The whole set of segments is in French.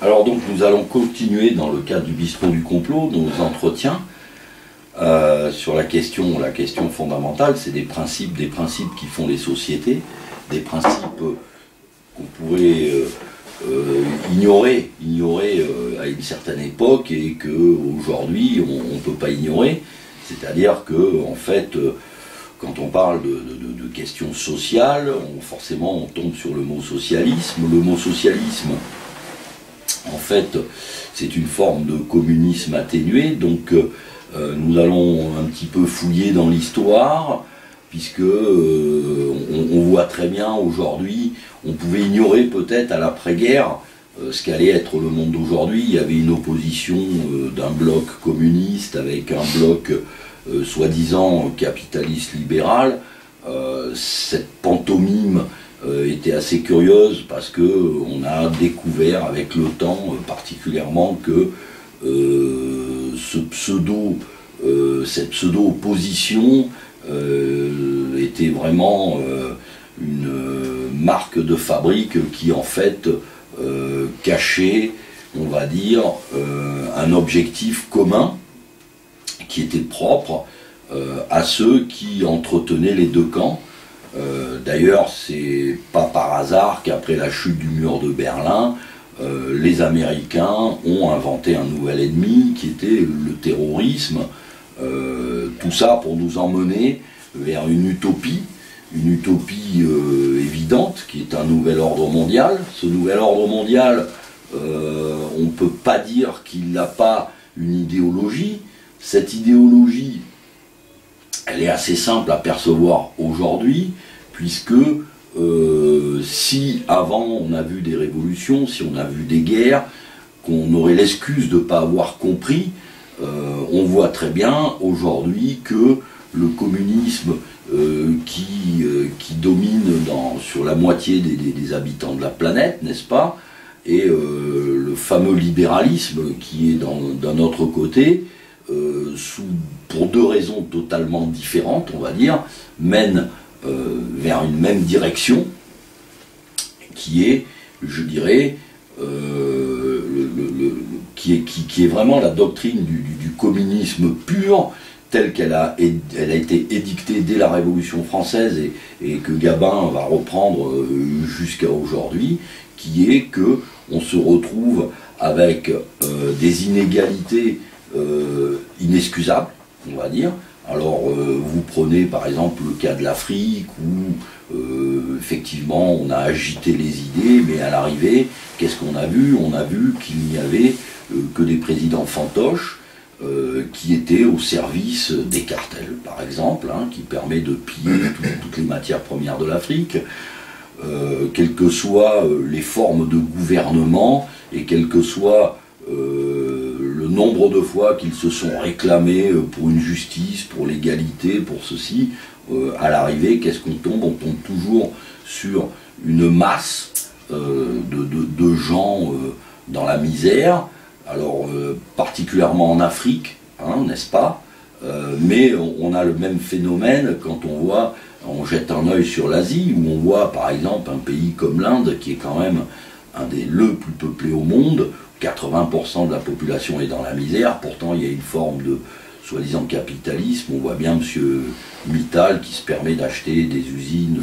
Alors donc nous allons continuer dans le cadre du bistrot du complot nos entretiens sur la question fondamentale, c'est des principes qui font les sociétés, des principes qu'on pourrait ignorer à une certaine époque et qu'aujourd'hui on ne peut pas ignorer. C'est-à-dire que en fait, quand on parle de questions sociales, forcément on tombe sur le mot socialisme. Le mot socialisme, en fait, c'est une forme de communisme atténué, donc nous allons un petit peu fouiller dans l'histoire, puisque on voit très bien aujourd'hui, on pouvait ignorer peut-être à l'après-guerre ce qu'allait être le monde d'aujourd'hui. Il y avait une opposition d'un bloc communiste avec un bloc soi-disant capitaliste libéral. Cette pantomime était assez curieuse parce qu'on a découvert avec le temps particulièrement que cette pseudo-opposition était vraiment une marque de fabrique qui en fait cachait, on va dire, un objectif commun qui était propre à ceux qui entretenaient les deux camps. D'ailleurs, c'est pas par hasard qu'après la chute du mur de Berlin, les Américains ont inventé un nouvel ennemi qui était le terrorisme. Tout ça pour nous emmener vers une utopie évidente qui est un nouvel ordre mondial. Ce nouvel ordre mondial, on ne peut pas dire qu'il n'a pas une idéologie. Cette idéologie, elle est assez simple à percevoir aujourd'hui, puisque si avant on a vu des révolutions, si on a vu des guerres, qu'on aurait l'excuse de ne pas avoir compris, on voit très bien aujourd'hui que le communisme qui domine sur la moitié des habitants de la planète, n'est-ce pas, et le fameux libéralisme qui est d'un autre côté, pour deux raisons totalement différentes, on va dire, mène vers une même direction, qui est, je dirais, qui est vraiment la doctrine du communisme pur, telle qu'elle a été édictée dès la Révolution française et que Gabin va reprendre jusqu'à aujourd'hui, qui est que on se retrouve avec des inégalités inexcusables, on va dire. Alors vous prenez par exemple le cas de l'Afrique où effectivement on a agité les idées, mais à l'arrivée, qu'est-ce qu'on a vu? On a vu qu'il n'y avait que des présidents fantoches qui étaient au service des cartels, par exemple, qui permet de piller toutes les matières premières de l'Afrique, quelles que soient les formes de gouvernement et quel que soit le nombre de fois qu'ils se sont réclamés pour une justice, pour l'égalité, pour ceci, à l'arrivée, qu'est-ce qu'on tombe? On tombe toujours sur une masse de gens dans la misère, alors particulièrement en Afrique, n'est-ce pas, mais on a le même phénomène quand on jette un œil sur l'Asie, où on voit par exemple un pays comme l'Inde, qui est quand même le plus peuplé au monde. 80% de la population est dans la misère, pourtant il y a une forme de soi-disant capitalisme. On voit bien M. Mittal qui se permet d'acheter des usines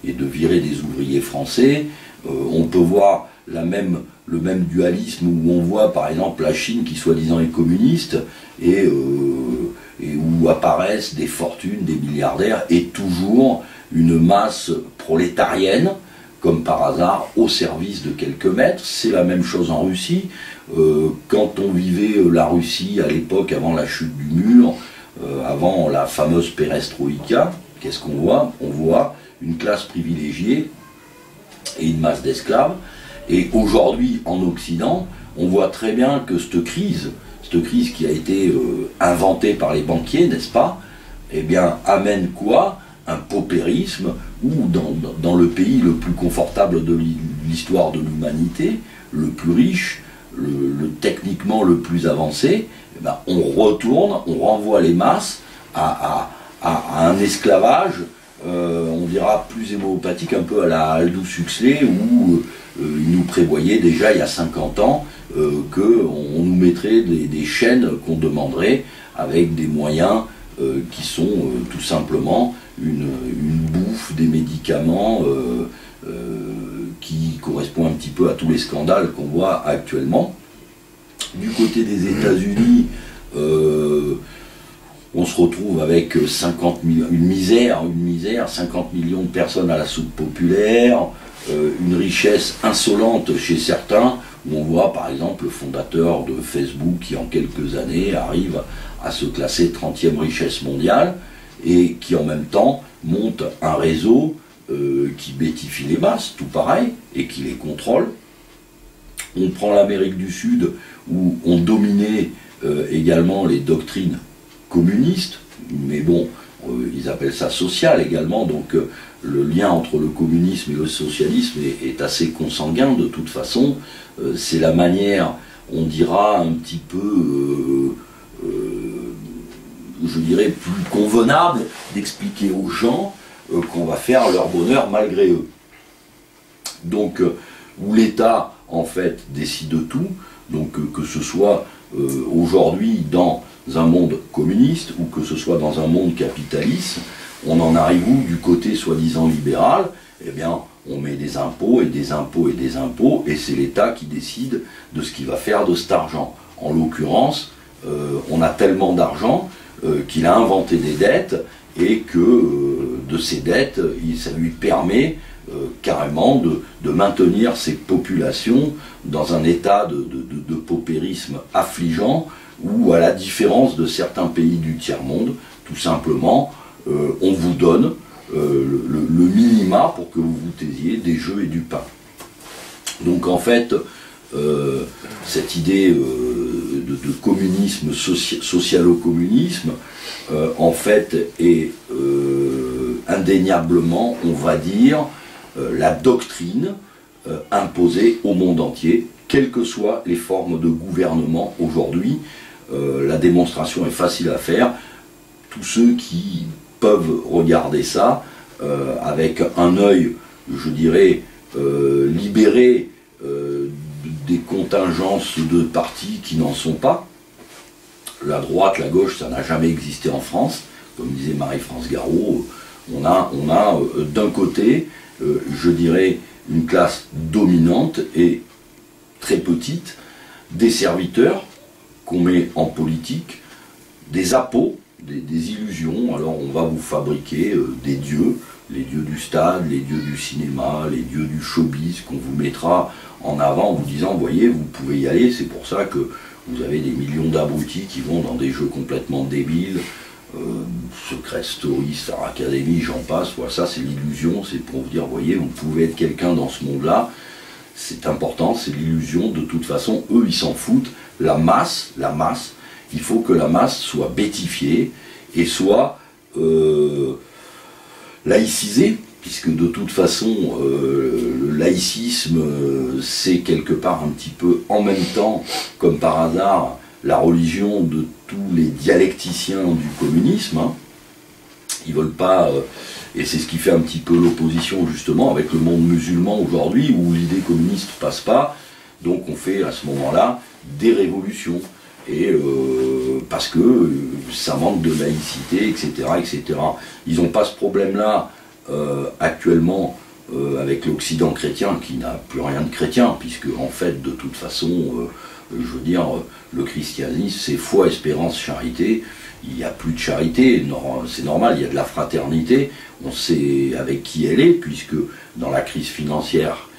et de virer des ouvriers français. On peut voir le même dualisme où on voit par exemple la Chine qui soi-disant est communiste et où apparaissent des fortunes, des milliardaires et toujours une masse prolétarienne, comme par hasard, au service de quelques maîtres. C'est la même chose en Russie. Quand on vivait la Russie à l'époque, avant la chute du mur, avant la fameuse perestroïka, qu'est-ce qu'on voit? On voit une classe privilégiée et une masse d'esclaves. Et aujourd'hui, en Occident, on voit très bien que cette crise qui a été inventée par les banquiers, n'est-ce pas, eh bien, amène quoi? Un paupérisme où, dans le pays le plus confortable de l'histoire de l'humanité, le plus riche, techniquement le plus avancé, eh bien, on renvoie les masses à un esclavage, on dira plus hémopathique, un peu à la Aldous Huxley, où il nous prévoyait déjà il y a 50 ans qu'on nous mettrait des chaînes qu'on demanderait avec des moyens qui sont tout simplement une bouffe, des médicaments qui correspond un petit peu à tous les scandales qu'on voit actuellement. Du côté des États-Unis, on se retrouve avec 50 millions, une misère, 50 millions de personnes à la soupe populaire, une richesse insolente chez certains, où on voit par exemple le fondateur de Facebook qui en quelques années arrive à se classer 30e richesse mondiale, et qui en même temps monte un réseau qui bêtifie les masses, tout pareil, et qui les contrôle. On prend l'Amérique du Sud, où on dominait également les doctrines communistes, mais bon, ils appellent ça social également, donc le lien entre le communisme et le socialisme est assez consanguin de toute façon. C'est la manière, on dira, un petit peu, je dirais, plus convenable d'expliquer aux gens qu'on va faire leur bonheur malgré eux. Donc, où l'État, en fait, décide tout, donc que ce soit aujourd'hui dans un monde communiste ou que ce soit dans un monde capitaliste, on en arrive où du côté soi-disant libéral? Eh bien, on met des impôts et des impôts et des impôts, et c'est l'État qui décide de ce qu'il va faire de cet argent. En l'occurrence, on a tellement d'argent qu'il a inventé des dettes, et que de ces dettes, ça lui permet carrément de maintenir ces populations dans un état de paupérisme affligeant, où, à la différence de certains pays du tiers-monde, tout simplement, on vous donne le minima pour que vous vous taisiez, des jeux et du pain. Donc en fait, cette idée de communisme, socialo-communisme, en fait, est indéniablement, on va dire, la doctrine imposée au monde entier, quelles que soient les formes de gouvernement aujourd'hui. La démonstration est facile à faire. Tous ceux qui peuvent regarder ça avec un œil, je dirais, libéré des contingences de partis qui n'en sont pas. La droite, la gauche, ça n'a jamais existé en France. Comme disait Marie-France Garot, on a d'un côté, je dirais, une classe dominante et très petite, des serviteurs qu'on met en politique, des appôts, des illusions. Alors on va vous fabriquer des dieux, les dieux du stade, les dieux du cinéma, les dieux du showbiz, qu'on vous mettra en avant en vous disant, voyez, vous pouvez y aller, c'est pour ça que vous avez des millions d'abrutis qui vont dans des jeux complètement débiles, Secret Story, Star Academy, j'en passe. Voilà, ça c'est l'illusion, c'est pour vous dire, voyez, vous pouvez être quelqu'un dans ce monde-là, c'est important, c'est l'illusion, de toute façon, eux ils s'en foutent. La masse, il faut que la masse soit bêtifiée et soit laïcisée, puisque de toute façon, le laïcisme, c'est quelque part un petit peu en même temps, comme par hasard, la religion de tous les dialecticiens du communisme. Hein. Ils veulent pas, et c'est ce qui fait un petit peu l'opposition justement avec le monde musulman aujourd'hui, où l'idée communiste passe pas, donc on fait à ce moment-là des révolutions, et parce que ça manque de laïcité, etc., etc. Ils n'ont pas ce problème-là actuellement avec l'Occident chrétien, qui n'a plus rien de chrétien, puisque en fait, de toute façon, je veux dire, le christianisme, c'est foi, espérance, charité. Il n'y a plus de charité, c'est normal, il y a de la fraternité, on sait avec qui elle est, puisque dans la crise financière,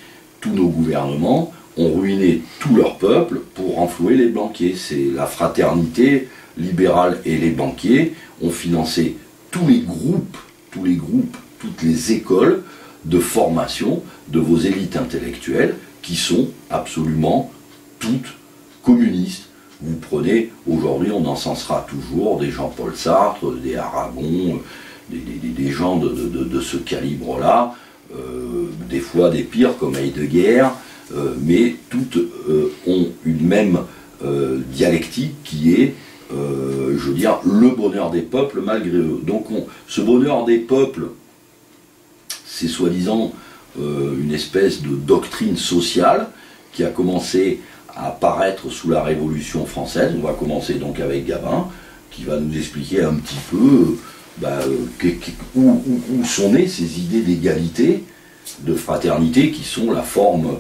tous nos gouvernements ont ruiné tout leur peuple pour renflouer les banquiers. C'est la fraternité libérale, et les banquiers ont financé tous les groupes, toutes les écoles de formation de vos élites intellectuelles, qui sont absolument toutes communistes. Vous prenez, aujourd'hui on encensera toujours des Jean-Paul Sartre, des Aragon, des gens de ce calibre-là, des fois des pires comme Heidegger, mais toutes ont une même dialectique qui est, je veux dire, le bonheur des peuples malgré eux. Donc ce bonheur des peuples, c'est soi-disant une espèce de doctrine sociale qui a commencé à apparaître sous la Révolution française. On va commencer donc avec Gabin, qui va nous expliquer un petit peu où sont nées ces idées d'égalité, de fraternité, qui sont la forme,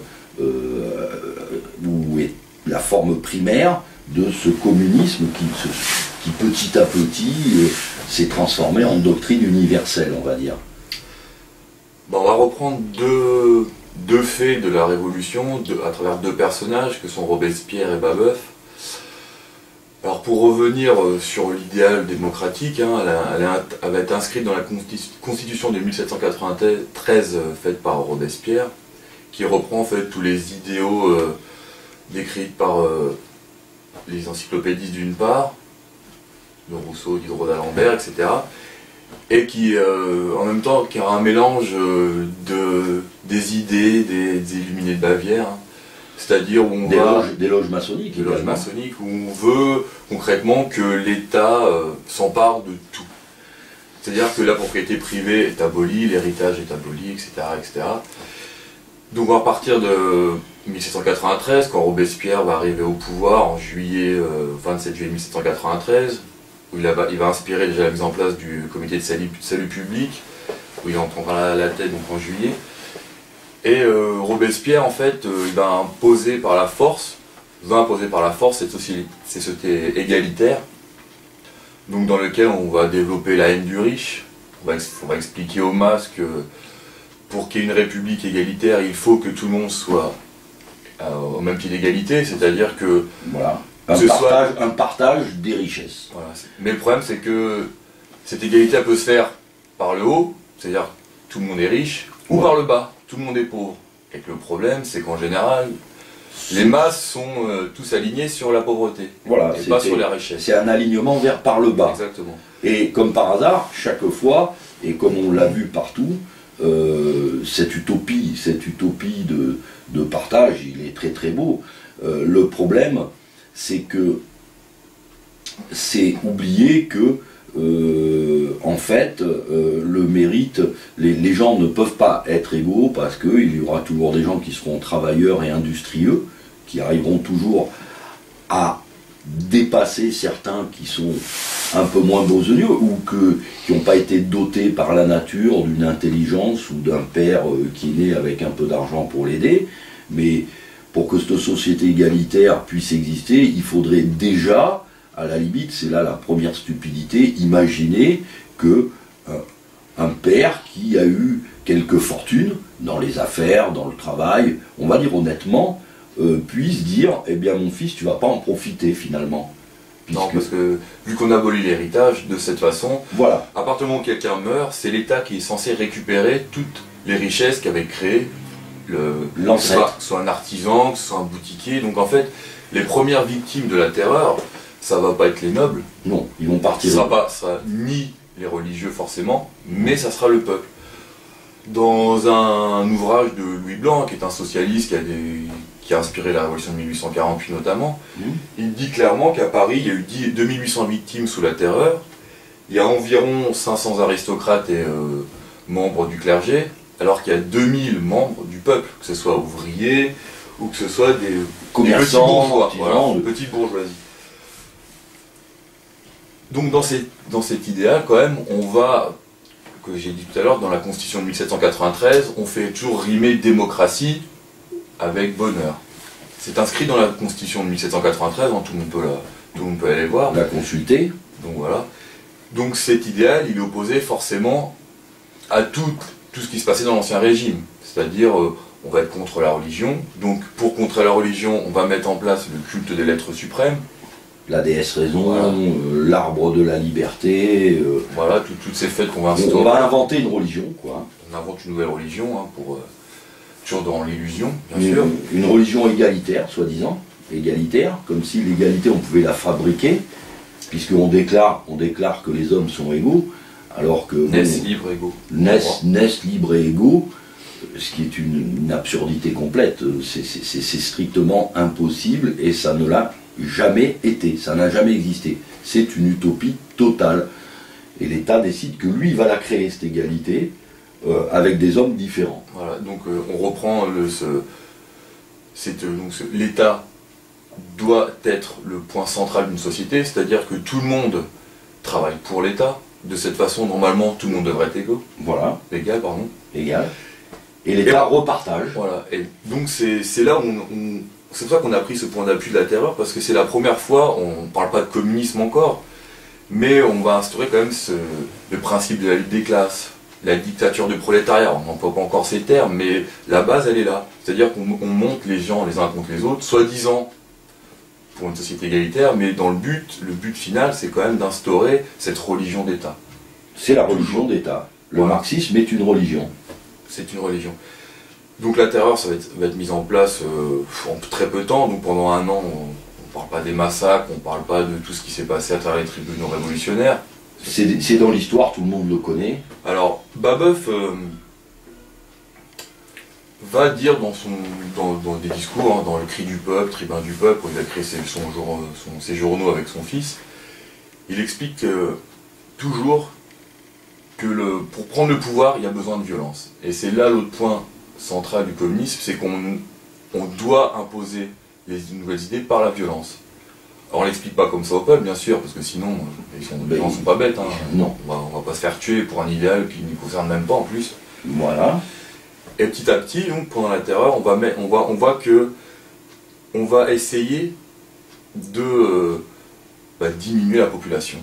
la forme primaire de ce communisme qui petit à petit s'est transformé en doctrine universelle, on va dire. Bon, on va reprendre deux faits de la Révolution à travers deux personnages que sont Robespierre et Babeuf. Alors pour revenir sur l'idéal démocratique, hein, elle va être inscrite dans la Constitution de 1793 faite par Robespierre, qui reprend en fait tous les idéaux décrits par les encyclopédistes d'une part, de Rousseau, Diderot, d'Alembert, etc. Et qui, en même temps, qui a un mélange des idées des illuminés de Bavière, hein. C'est-à-dire où on des loges maçonniques. Des loges maçonniques, où on veut concrètement que l'État s'empare de tout. C'est-à-dire que la propriété privée est abolie, l'héritage est aboli, etc., etc. Donc à partir de 1793, quand Robespierre va arriver au pouvoir en 27 juillet 1793, où il va inspirer déjà la mise en place du comité de salut public, où il en prendra la tête donc en juillet. Et Robespierre, en fait, il va imposer par la force cette société égalitaire, donc dans lequel on va développer la haine du riche. On va expliquer aux masses que pour qu'il y ait une république égalitaire, il faut que tout le monde soit au même pied d'égalité, c'est-à-dire que... Voilà. Un partage des richesses. Voilà. Mais le problème, c'est que cette égalité peut se faire par le haut, c'est-à-dire tout le monde est riche, ou par le bas, tout le monde est pauvre. Et que le problème, c'est qu'en général, les masses sont tous alignés sur la pauvreté, voilà, et pas sur la richesse. C'est un alignement par le bas. Exactement. Et comme par hasard, chaque fois, et comme on l'a vu partout, cette utopie de partage, il est très très beau. Le problème, c'est que c'est oublier que en fait le mérite, les gens ne peuvent pas être égaux parce qu'il y aura toujours des gens qui seront travailleurs et industrieux, qui arriveront toujours à dépasser certains qui sont un peu moins besogneux ou qui n'ont pas été dotés par la nature d'une intelligence ou d'un père qui est né avec un peu d'argent pour l'aider. Mais pour que cette société égalitaire puisse exister, il faudrait déjà, à la limite, c'est là la première stupidité, imaginer que un père qui a eu quelques fortunes dans les affaires, dans le travail, on va dire honnêtement, puisse dire, eh bien mon fils, tu vas pas en profiter finalement. Non, parce que vu qu'on abolit l'héritage de cette façon, voilà. À partir du moment où quelqu'un meurt, c'est l'État qui est censé récupérer toutes les richesses qu'avait créées l'ancêtre, soit un artisan, que ce soit un boutiquier. Donc en fait, les premières victimes de la terreur, ça va pas être les nobles. Non, ils vont partir. Ça sera ni les religieux forcément, mais ça sera le peuple. Dans un ouvrage de Louis Blanc, qui est un socialiste qui a inspiré la révolution de 1848 notamment, il dit clairement qu'à Paris, il y a eu 2800 victimes sous la terreur, il y a environ 500 aristocrates et membres du clergé, alors qu'il y a 2000 membres du peuple, que ce soit ouvriers ou que ce soit des commerçants, petits bourgeois, voilà, de petite bourgeoisie. Donc dans cet idéal, quand même, on va, que j'ai dit tout à l'heure, dans la Constitution de 1793, on fait toujours rimer démocratie avec bonheur. C'est inscrit dans la Constitution de 1793, hein, tout le monde peut aller voir. La consulter. Donc voilà. Donc cet idéal, il est opposé forcément à tout ce qui se passait dans l'Ancien Régime. C'est-à-dire, on va être contre la religion. Donc pour contrer la religion, on va mettre en place le culte des lettres suprêmes. La déesse raison, voilà. L'arbre de la liberté. Voilà, toutes ces fêtes qu'on va instaurer. On va inventer une religion, quoi. On invente une nouvelle religion, hein, toujours dans l'illusion, bien sûr. Une religion égalitaire, soi-disant. Égalitaire, comme si l'égalité, on pouvait la fabriquer, puisqu'on déclare que les hommes sont égaux, alors que... Naissent libres et égaux. Naissent libres et égaux, ce qui est une absurdité complète. C'est strictement impossible, et ça ne l'a jamais été, ça n'a jamais existé. C'est une utopie totale. Et l'État décide que lui va la créer, cette égalité, avec des hommes différents. Voilà, donc on reprend l'État doit être le point central d'une société, c'est-à-dire que tout le monde travaille pour l'État. De cette façon, normalement, tout le monde devrait être égaux. Voilà. Égal, pardon. Égal. Et l'État repartage. Voilà. Et donc c'est là où c'est pour ça qu'on a pris ce point d'appui de la terreur, parce que c'est la première fois, on ne parle pas de communisme encore, mais on va instaurer quand même le principe de la lutte des classes, la dictature du prolétariat. On n'emploie pas encore ces termes, mais la base elle est là. C'est-à-dire qu'on monte les gens les uns contre les autres, soi-disant pour une société égalitaire, mais dans le but final, c'est quand même d'instaurer cette religion d'État. C'est la religion d'État. Le marxisme est une religion. C'est une religion. Donc la terreur, ça va être mise en place en très peu de temps. Donc pendant un an, on ne parle pas des massacres, on ne parle pas de tout ce qui s'est passé à travers les tribunaux révolutionnaires. C'est dans l'histoire, tout le monde le connaît. Alors, Babeuf va dire dans des discours, dans le Cri du peuple, Tribun du peuple, où il a créé ses journaux avec son fils, il explique toujours que pour prendre le pouvoir, il y a besoin de violence. Et c'est là l'autre point central du communisme, c'est qu'on doit imposer les nouvelles idées par la violence. Alors on l'explique pas comme ça au peuple, bien sûr, parce que sinon, les gens sont pas bêtes. Hein. Non. On va pas se faire tuer pour un idéal qui ne nous concerne même pas en plus. Voilà. Et petit à petit, donc, pendant la terreur, on voit que on va essayer de diminuer la population.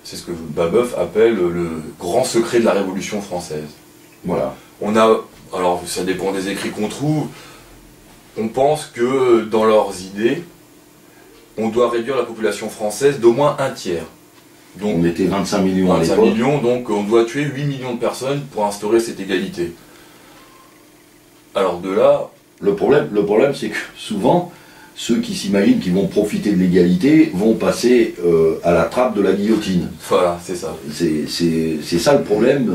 C'est ce que Babeuf appelle le grand secret de la Révolution française. Voilà. Alors ça dépend des écrits qu'on trouve, on pense que dans leurs idées, on doit réduire la population française d'au moins un tiers. Donc, on était 25 millions à l'époque. 25 millions, donc on doit tuer 8 millions de personnes pour instaurer cette égalité. Alors de là... Le problème c'est que souvent, ceux qui s'imaginent qu'ils vont profiter de l'égalité vont passer à la trappe de la guillotine. Voilà, c'est ça. C'est ça le problème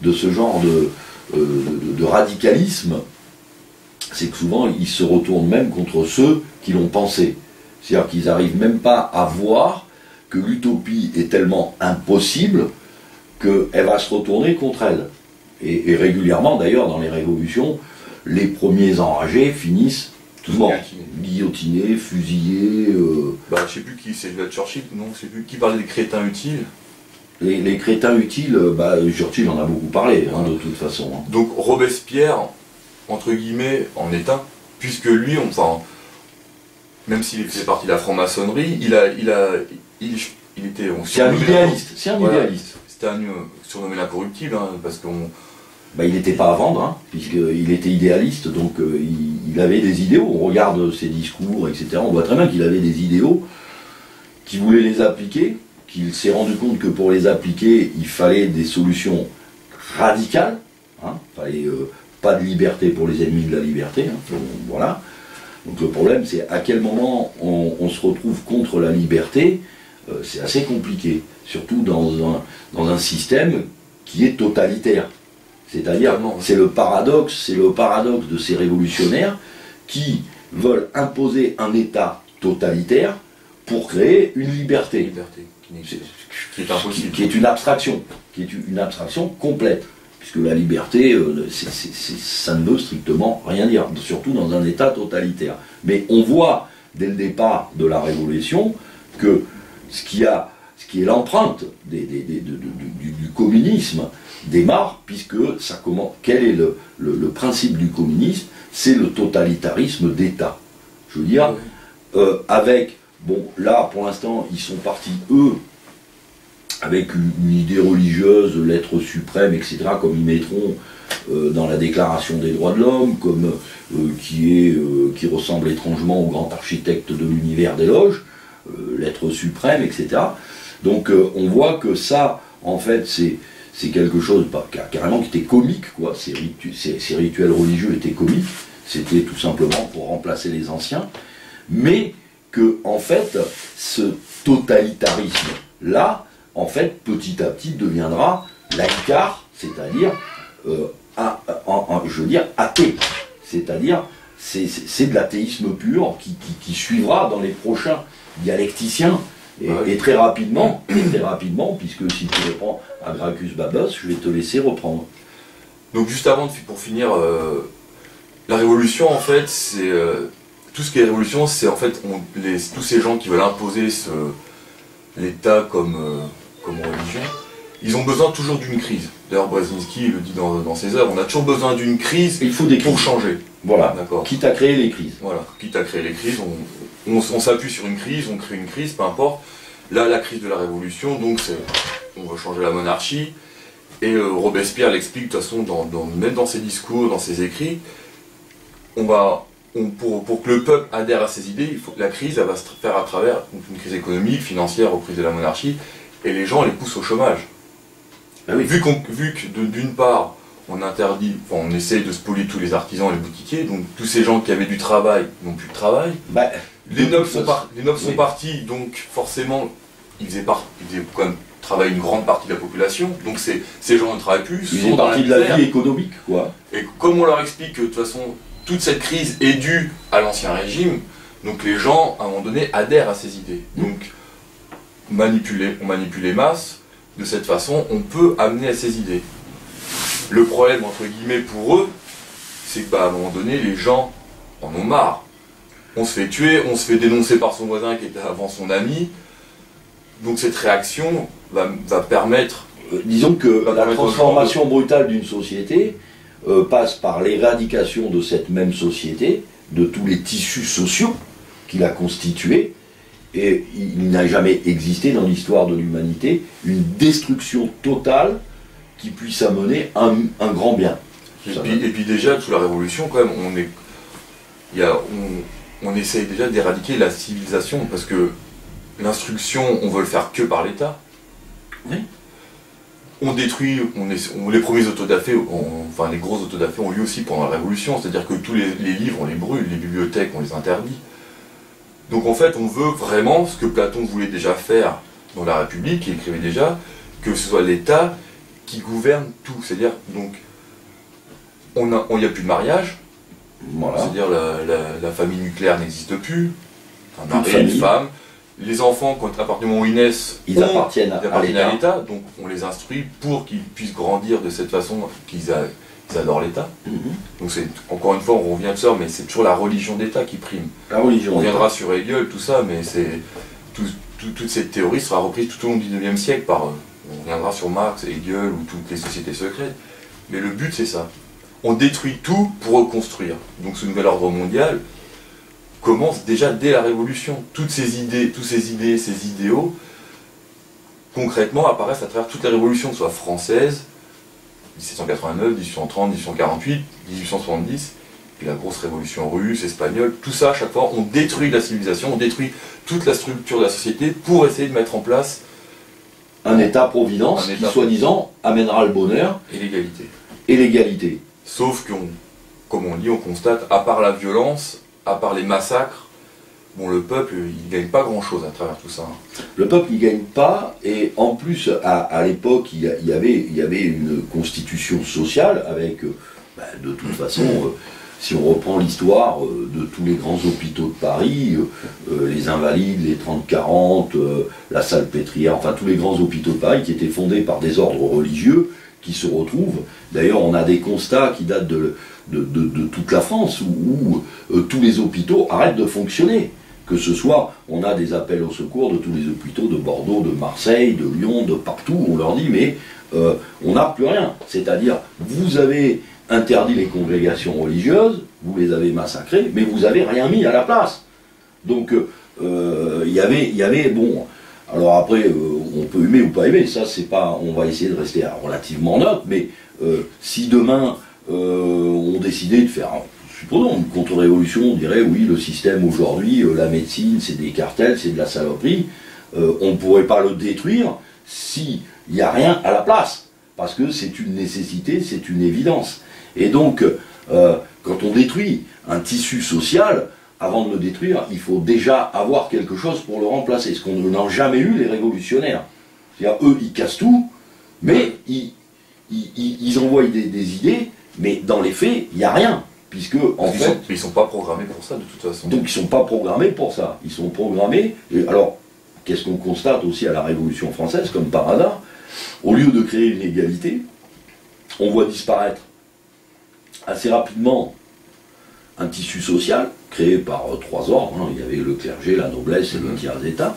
de ce genre de radicalisme, c'est que souvent ils se retournent même contre ceux qui l'ont pensé. C'est-à-dire qu'ils n'arrivent même pas à voir que l'utopie est tellement impossible qu'elle va se retourner contre elle. Et régulièrement d'ailleurs dans les révolutions, les premiers enragés finissent tous morts, guillotinés, fusillés. Je sais plus qui, c'est Churchill, non, je sais plus qui parlait des crétins utiles. Les crétins utiles, Churchill en a beaucoup parlé, de toute façon. Hein. Donc Robespierre, entre guillemets, en est un, puisque lui, même s'il faisait partie de la franc-maçonnerie, il était... C'est un idéaliste, c'est un idéaliste. C'était surnommé l'incorruptible, parce qu'on... il n'était pas à vendre, puisqu'il était idéaliste, donc il avait des idéaux. On regarde ses discours, etc. On voit très bien qu'il avait des idéaux, qu'il voulait les appliquer, qu'il s'est rendu compte que pour les appliquer, il fallait des solutions radicales. Il fallait pas de liberté pour les ennemis de la liberté. Voilà. Donc le problème, c'est à quel moment on se retrouve contre la liberté. C'est assez compliqué, surtout dans un système qui est totalitaire. C'est-à-dire, c'est le paradoxe de ces révolutionnaires qui veulent imposer un État totalitaire pour créer une liberté. Qui est impossible. Qui est une abstraction complète. Puisque la liberté, ça ne veut strictement rien dire, surtout dans un État totalitaire. Mais on voit, dès le départ de la Révolution, que ce qui est l'empreinte du communisme démarre, puisque quel est le principe du communisme? C'est le totalitarisme d'État. Je veux dire, là pour l'instant ils sont partis eux avec une idée religieuse, l'être suprême, etc., comme ils mettront dans la Déclaration des droits de l'homme, comme qui ressemble étrangement au grand architecte de l'univers des loges, l'être suprême, etc. Donc on voit que ça, en fait, c'est quelque chose carrément qui était comique, quoi. Ces rituels religieux étaient comiques, c'était tout simplement pour remplacer les anciens, mais que, en fait, ce totalitarisme-là, en fait, petit à petit deviendra laïcard, c'est-à-dire, je veux dire, athée. C'est-à-dire, c'est de l'athéisme pur qui suivra dans les prochains dialecticiens. Et très rapidement, puisque si tu reprends à Gracchus Babeuf, je vais te laisser reprendre. Donc juste avant, pour finir, la révolution, en fait, c'est tout ce qui est révolution, c'est en fait tous ces gens qui veulent imposer l'État comme religion, ils ont besoin toujours d'une crise. D'ailleurs, Brzezinski le dit dans ses œuvres, on a toujours besoin d'une crise pour changer. Voilà, d'accord. Quitte à créer les crises. Voilà, quitte à créer les crises, on s'appuie sur une crise, on crée une crise, peu importe. Là, la crise de la Révolution, donc on veut changer la monarchie. Et Robespierre l'explique de toute façon, même dans ses discours, dans ses écrits. Pour que le peuple adhère à ses idées, il faut que la crise, elle va se faire à travers une crise économique, financière, reprise de la monarchie, et les gens les poussent au chômage. Ah oui. Vu que d'une part, on interdit, on essaye de spolier tous les artisans et les boutiquiers, donc tous ces gens qui avaient du travail n'ont plus de travail. Les nobles sont partis, donc forcément, ils faisaient quand même travailler une grande partie de la population, donc ces gens ne travaillent plus. Ils font partie de la vie économique, quoi. Et comme on leur explique que de toute façon, toute cette crise est due à l'ancien régime, donc les gens, à un moment donné, adhèrent à ces idées. Donc, on manipule les masses, de cette façon, on peut amener à ces idées. Le problème, entre guillemets, pour eux, c'est qu'à un moment donné, les gens en ont marre. On se fait tuer, on se fait dénoncer par son voisin qui était avant son ami. Donc cette réaction va permettre... disons que la transformation brutale d'une société passe par l'éradication de cette même société, de tous les tissus sociaux qui la constituaient, et il n'a jamais existé dans l'histoire de l'humanité une destruction totale qui puisse amener un grand bien. Et puis déjà, sous la Révolution, quand même, on essaye déjà d'éradiquer la civilisation, parce que l'instruction, on veut le faire que par l'État. Oui. On détruit, les premiers autodafés, enfin les gros autodafés ont lieu aussi pendant la Révolution, c'est-à-dire que tous les livres, on les brûle, les bibliothèques, on les interdit. Donc en fait, on veut vraiment, ce que Platon voulait déjà faire dans la République, il écrivait déjà, que ce soit l'État qui gouverne tout. C'est-à-dire, donc, il n'y a plus de mariage, voilà. C'est-à-dire la famille nucléaire n'existe plus, un mari, une femme. Les enfants, à partir du moment où ils naissent, ils appartiennent à l'État, donc on les instruit pour qu'ils puissent grandir de cette façon qu'ils adorent l'État. Donc c'est, encore une fois, on revient de ça, mais c'est toujours la religion d'État qui prime. La religion. On reviendra sur Hegel, tout ça, mais toute cette théorie sera reprise tout au long du XIXe siècle par... on reviendra sur Marx, Hegel ou toutes les sociétés secrètes. Mais le but, c'est ça. On détruit tout pour reconstruire. Donc ce nouvel ordre mondial commence déjà dès la Révolution. Toutes ces idées, ces idéaux, concrètement, apparaissent à travers toutes les révolutions, que ce soit française, 1789, 1830, 1848, 1870, puis la grosse révolution russe, espagnole, tout ça, à chaque fois, on détruit la civilisation, on détruit toute la structure de la société pour essayer de mettre en place un État-providence qui, soi-disant, amènera le bonheur et l'égalité. Et l'égalité. Sauf comme on dit, on constate, à part la violence, à part les massacres, bon, le peuple, il ne gagne pas grand-chose à travers tout ça. Le peuple n'y gagne pas, et en plus, à l'époque, il y avait une constitution sociale avec, de toute façon, si on reprend l'histoire de tous les grands hôpitaux de Paris, les Invalides, les 30-40, la Salpêtrière, enfin tous les grands hôpitaux de Paris qui étaient fondés par des ordres religieux qui se retrouvent. D'ailleurs, on a des constats qui datent de toute la France où tous les hôpitaux arrêtent de fonctionner. Que ce soit, on a des appels au secours de tous les hôpitaux de Bordeaux, de Marseille, de Lyon, de partout, on leur dit mais on n'a plus rien. C'est-à-dire, vous avez interdit les congrégations religieuses, vous les avez massacrées, mais vous n'avez rien mis à la place. Donc, il y avait, bon, alors après, on peut aimer ou pas aimer, ça c'est pas, on va essayer de rester relativement neutre, mais si demain, on décidait de faire, supposons, une contre-révolution, on dirait, oui, le système aujourd'hui, la médecine, c'est des cartels, c'est de la saloperie, on ne pourrait pas le détruire s'il n'y a rien à la place, parce que c'est une nécessité, c'est une évidence. Et donc, quand on détruit un tissu social, avant de le détruire, il faut déjà avoir quelque chose pour le remplacer, ce qu'on n'a jamais eu les révolutionnaires. C'est-à-dire, eux, ils cassent tout, mais ils envoient des idées, mais dans les faits, il n'y a rien. Puisque, en fait, ils ne sont pas programmés pour ça, de toute façon. Donc, ils ne sont pas programmés pour ça. Ils sont programmés... alors, qu'est-ce qu'on constate aussi à la Révolution française, comme par hasard? Au lieu de créer une égalité, on voit disparaître assez rapidement un tissu social créé par trois ordres, hein. Il y avait le clergé, la noblesse et le tiers-état,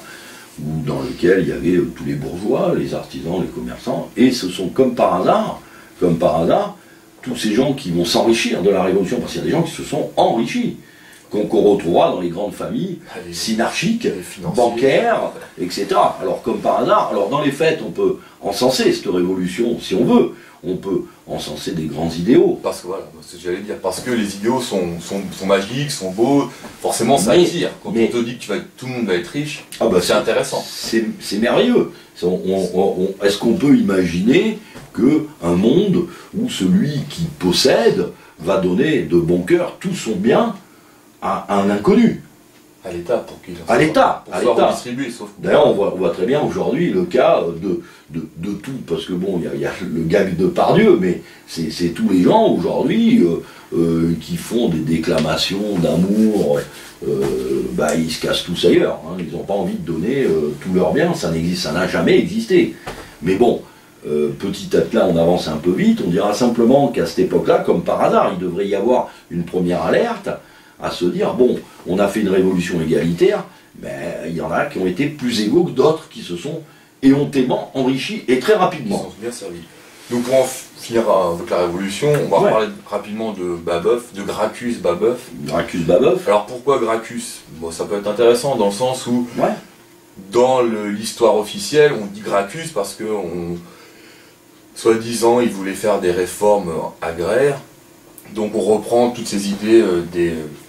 dans lequel il y avait tous les bourgeois, les artisans, les commerçants, et ce sont comme par hasard, tous ces gens qui vont s'enrichir de la Révolution, parce qu'il y a des gens qui se sont enrichis, qu'on retrouvera dans les grandes familles synarchiques, bancaires, etc. Alors comme par hasard, alors dans les faits, on peut encenser cette révolution si on veut, on peut encenser des grands idéaux. Parce que voilà, c'est ce que j'allais dire, parce que les idéaux sont magiques, sont beaux, forcément ça attire. Quand on te dit que tout le monde va être riche, c'est intéressant. C'est merveilleux. Est-ce qu'on peut imaginer qu'un monde où celui qui possède va donner de bon cœur tout son bien à un inconnu? À l'État, pour qu'il soit redistribué. D'ailleurs, on voit très bien aujourd'hui le cas de tout, parce que bon, il y a le gag de Pardieu, mais c'est tous les gens aujourd'hui qui font des déclamations d'amour, ils se cassent tous ailleurs, hein. Ils n'ont pas envie de donner tout leur bien, ça n'a jamais existé. Mais bon, petit à petit, on avance un peu vite, on dira simplement qu'à cette époque-là, comme par hasard, il devrait y avoir une première alerte, à se dire, bon, on a fait une révolution égalitaire, mais il y en a qui ont été plus égaux que d'autres, qui se sont éhontément enrichis, et très rapidement. Ils sont bien servis. Donc pour en finir avec la révolution, on va parler rapidement de Babeuf, de Gracchus Babeuf. Gracchus Babeuf. Alors pourquoi Gracchus? Bon, ça peut être intéressant dans le sens où, dans l'histoire officielle, on dit Gracchus parce que, soi-disant, il voulait faire des réformes agraires. Donc on reprend toutes ces idées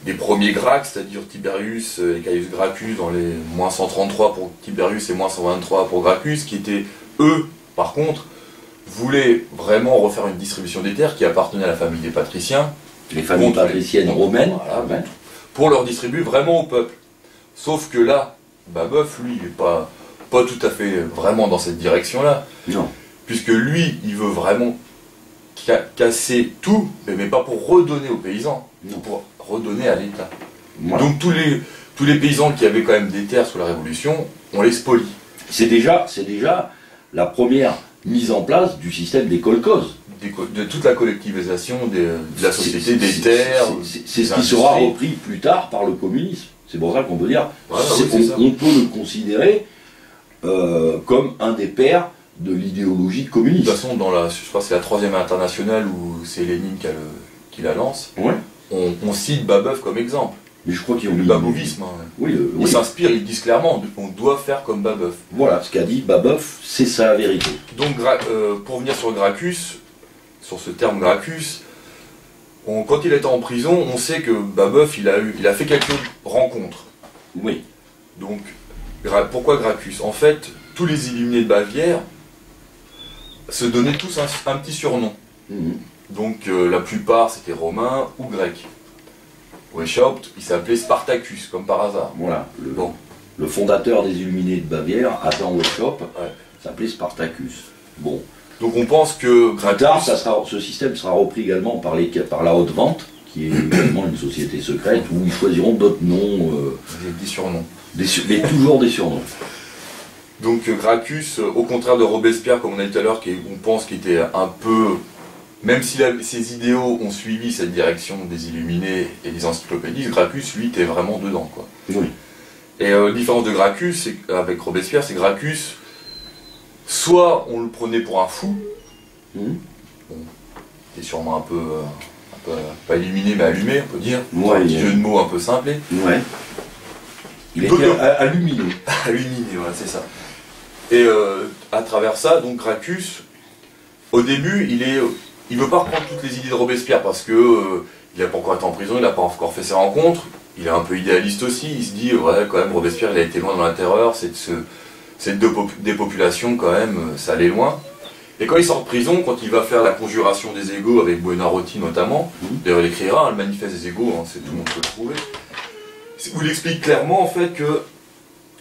des premiers Gracques, c'est-à-dire Tiberius et Caius Gracchus dans les moins 133 pour Tiberius et moins 123 pour Gracchus, qui étaient, eux, par contre, voulaient vraiment refaire une distribution des terres qui appartenait à la famille des patriciens. Les familles patriciennes romaines. Voilà, pour leur distribuer vraiment au peuple. Sauf que là, Babeuf, lui, il n'est pas tout à fait vraiment dans cette direction-là. Non. Puisque lui, il veut vraiment casser tout, mais pas pour redonner aux paysans, pour redonner à l'État. Voilà. Donc tous les paysans qui avaient quand même des terres sous la Révolution, on les spolie. C'est déjà la première mise en place du système des kolkhozes. De toute la collectivisation de la société, des terres. C'est ce qui sera repris plus tard par le communisme. C'est pour ça qu'on peut dire, on peut le considérer comme un des pères de l'idéologie communiste. De toute façon, je crois que c'est la 3e internationale où c'est Lénine qui la lance, on cite Babeuf comme exemple. Mais je crois qu'ils ont le babovisme. Ils s'inspirent, ils disent clairement on doit faire comme Babeuf. Voilà, ce qu'a dit Babeuf, c'est sa vérité. Donc, pour venir sur Gracchus, sur ce terme Gracchus, quand il était en prison, on sait que Babeuf, il a fait quelques rencontres. Oui. Donc, pourquoi Gracchus? En fait, tous les illuminés de Bavière se donnaient tous un petit surnom. Donc la plupart c'était romains ou grecs. Weishaupt, il s'appelait Spartacus, comme par hasard. Voilà, le fondateur des illuminés de Bavière, Adam Weishaupt, s'appelait Spartacus. Bon. Donc on pense que Gracchus... ce système sera repris également par la haute vente, qui est également une société secrète, où ils choisiront d'autres noms. Des surnoms. Mais toujours des surnoms. Donc Gracchus, au contraire de Robespierre, comme on a dit tout à l'heure, on pense qu'il était un peu... Même si ses idéaux ont suivi cette direction des illuminés et des encyclopédistes, Gracchus, lui, était vraiment dedans, quoi. Oui. Et la différence de Gracchus avec Robespierre, c'est que Gracchus, soit on le prenait pour un fou, bon, il est sûrement un peu pas illuminé, mais allumé, on peut dire, un petit jeu de mots un peu simplé. Ouais. Il était alluminé. Alluminé, voilà, c'est ça. Et à travers ça, donc Gracchus, au début, il veut pas reprendre toutes les idées de Robespierre parce que il n'a pas encore été en prison, il n'a pas encore fait ses rencontres, il est un peu idéaliste aussi, il se dit, ouais, quand même, Robespierre, il a été loin dans la terreur, cette dépopulation, quand même, ça allait loin. Et quand il sort de prison, quand il va faire la conjuration des égaux avec Buonarroti notamment, d'ailleurs il écrira le manifeste des égaux, tout le monde peut le trouver, où il explique clairement en fait que,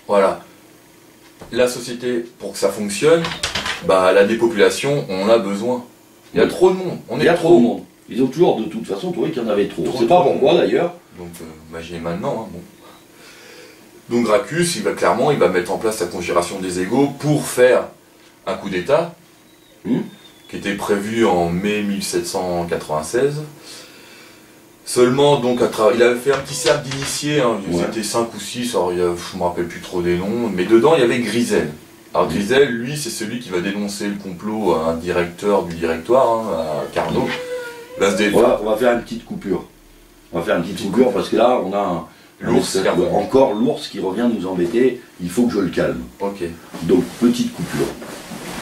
voilà, la société, pour que ça fonctionne, la dépopulation, on en a besoin. Il y a trop de monde. Il y a trop de monde. Ils ont toujours de toute façon trouvé qu'il y en avait trop. C'est pas pourquoi d'ailleurs. Donc imaginez maintenant. Donc Gracchus, il va mettre en place la conjuration des égaux pour faire un coup d'État, qui était prévu en mai 1796. Seulement, donc, il avait fait un petit cercle d'initiés, hein, Ouais. c'était 5 ou 6, alors je me rappelle plus trop des noms, mais dedans il y avait Grisel. Alors Grisel, lui, c'est celui qui va dénoncer le complot à un directeur du directoire, hein, à Carnot. Là, On va faire une petite coupure. On va faire une petite coupure parce que là, on a L'ours qui revient. encore l'ours qui revient nous embêter. Il faut que je le calme. Ok. Donc, petite coupure.